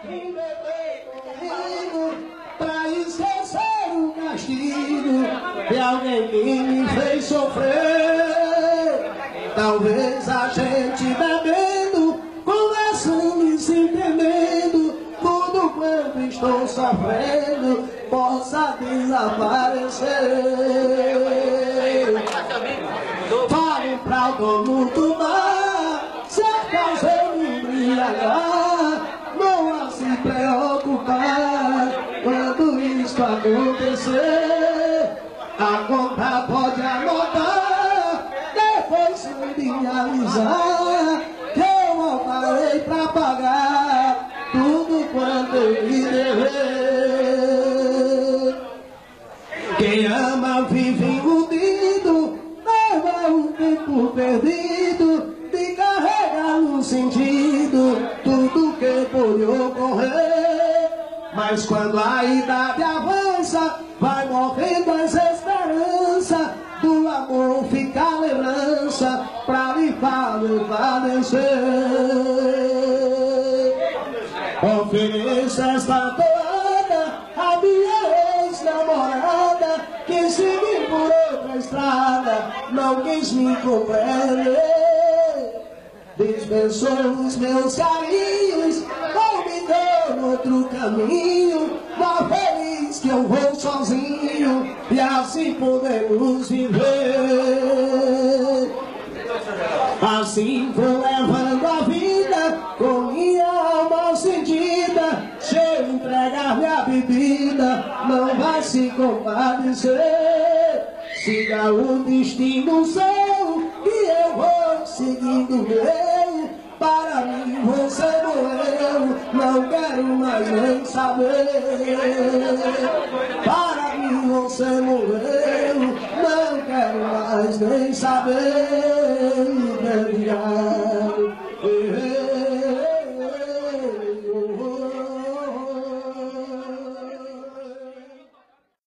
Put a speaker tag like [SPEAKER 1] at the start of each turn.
[SPEAKER 1] que bebei comigo pra esquecer o castigo de alguém que me fez sofrer. Talvez a gente bebendo, conversando e se entendendo, tudo quanto estou sofrendo possa desaparecer. Fale pra o dono do bar, se acaso eu me embriagar, não a se preocupar quando isso acontecer. A conta pode anotar, depois me avisar que eu voltarei pra pagar tudo quanto eu lhe dever. Quem ama vive iludido, leva o tempo perdido de carregar no sentido tudo que pode ocorrer. Mas quando a idade avança, vai morrendo as esperanças, do amor fica a lembrança pra lhe padecer. Ofereça esta toada a minha ex-namorada, que segui por outra estrada, não quis me compreender. Dispensou os meus carinhos, convidou outro caminho, vá feliz que eu vou sozinho, e assim podemos viver. Assim vou levando a vida, com minha alma sentida, se eu entregar minha bebida, não vai se compadecer. Siga o destino seu, que eu vou seguindo o meu. Para mim você morreu, não quero mais nem saber. Para mim você morreu, não quero mais nem saber. Obrigado.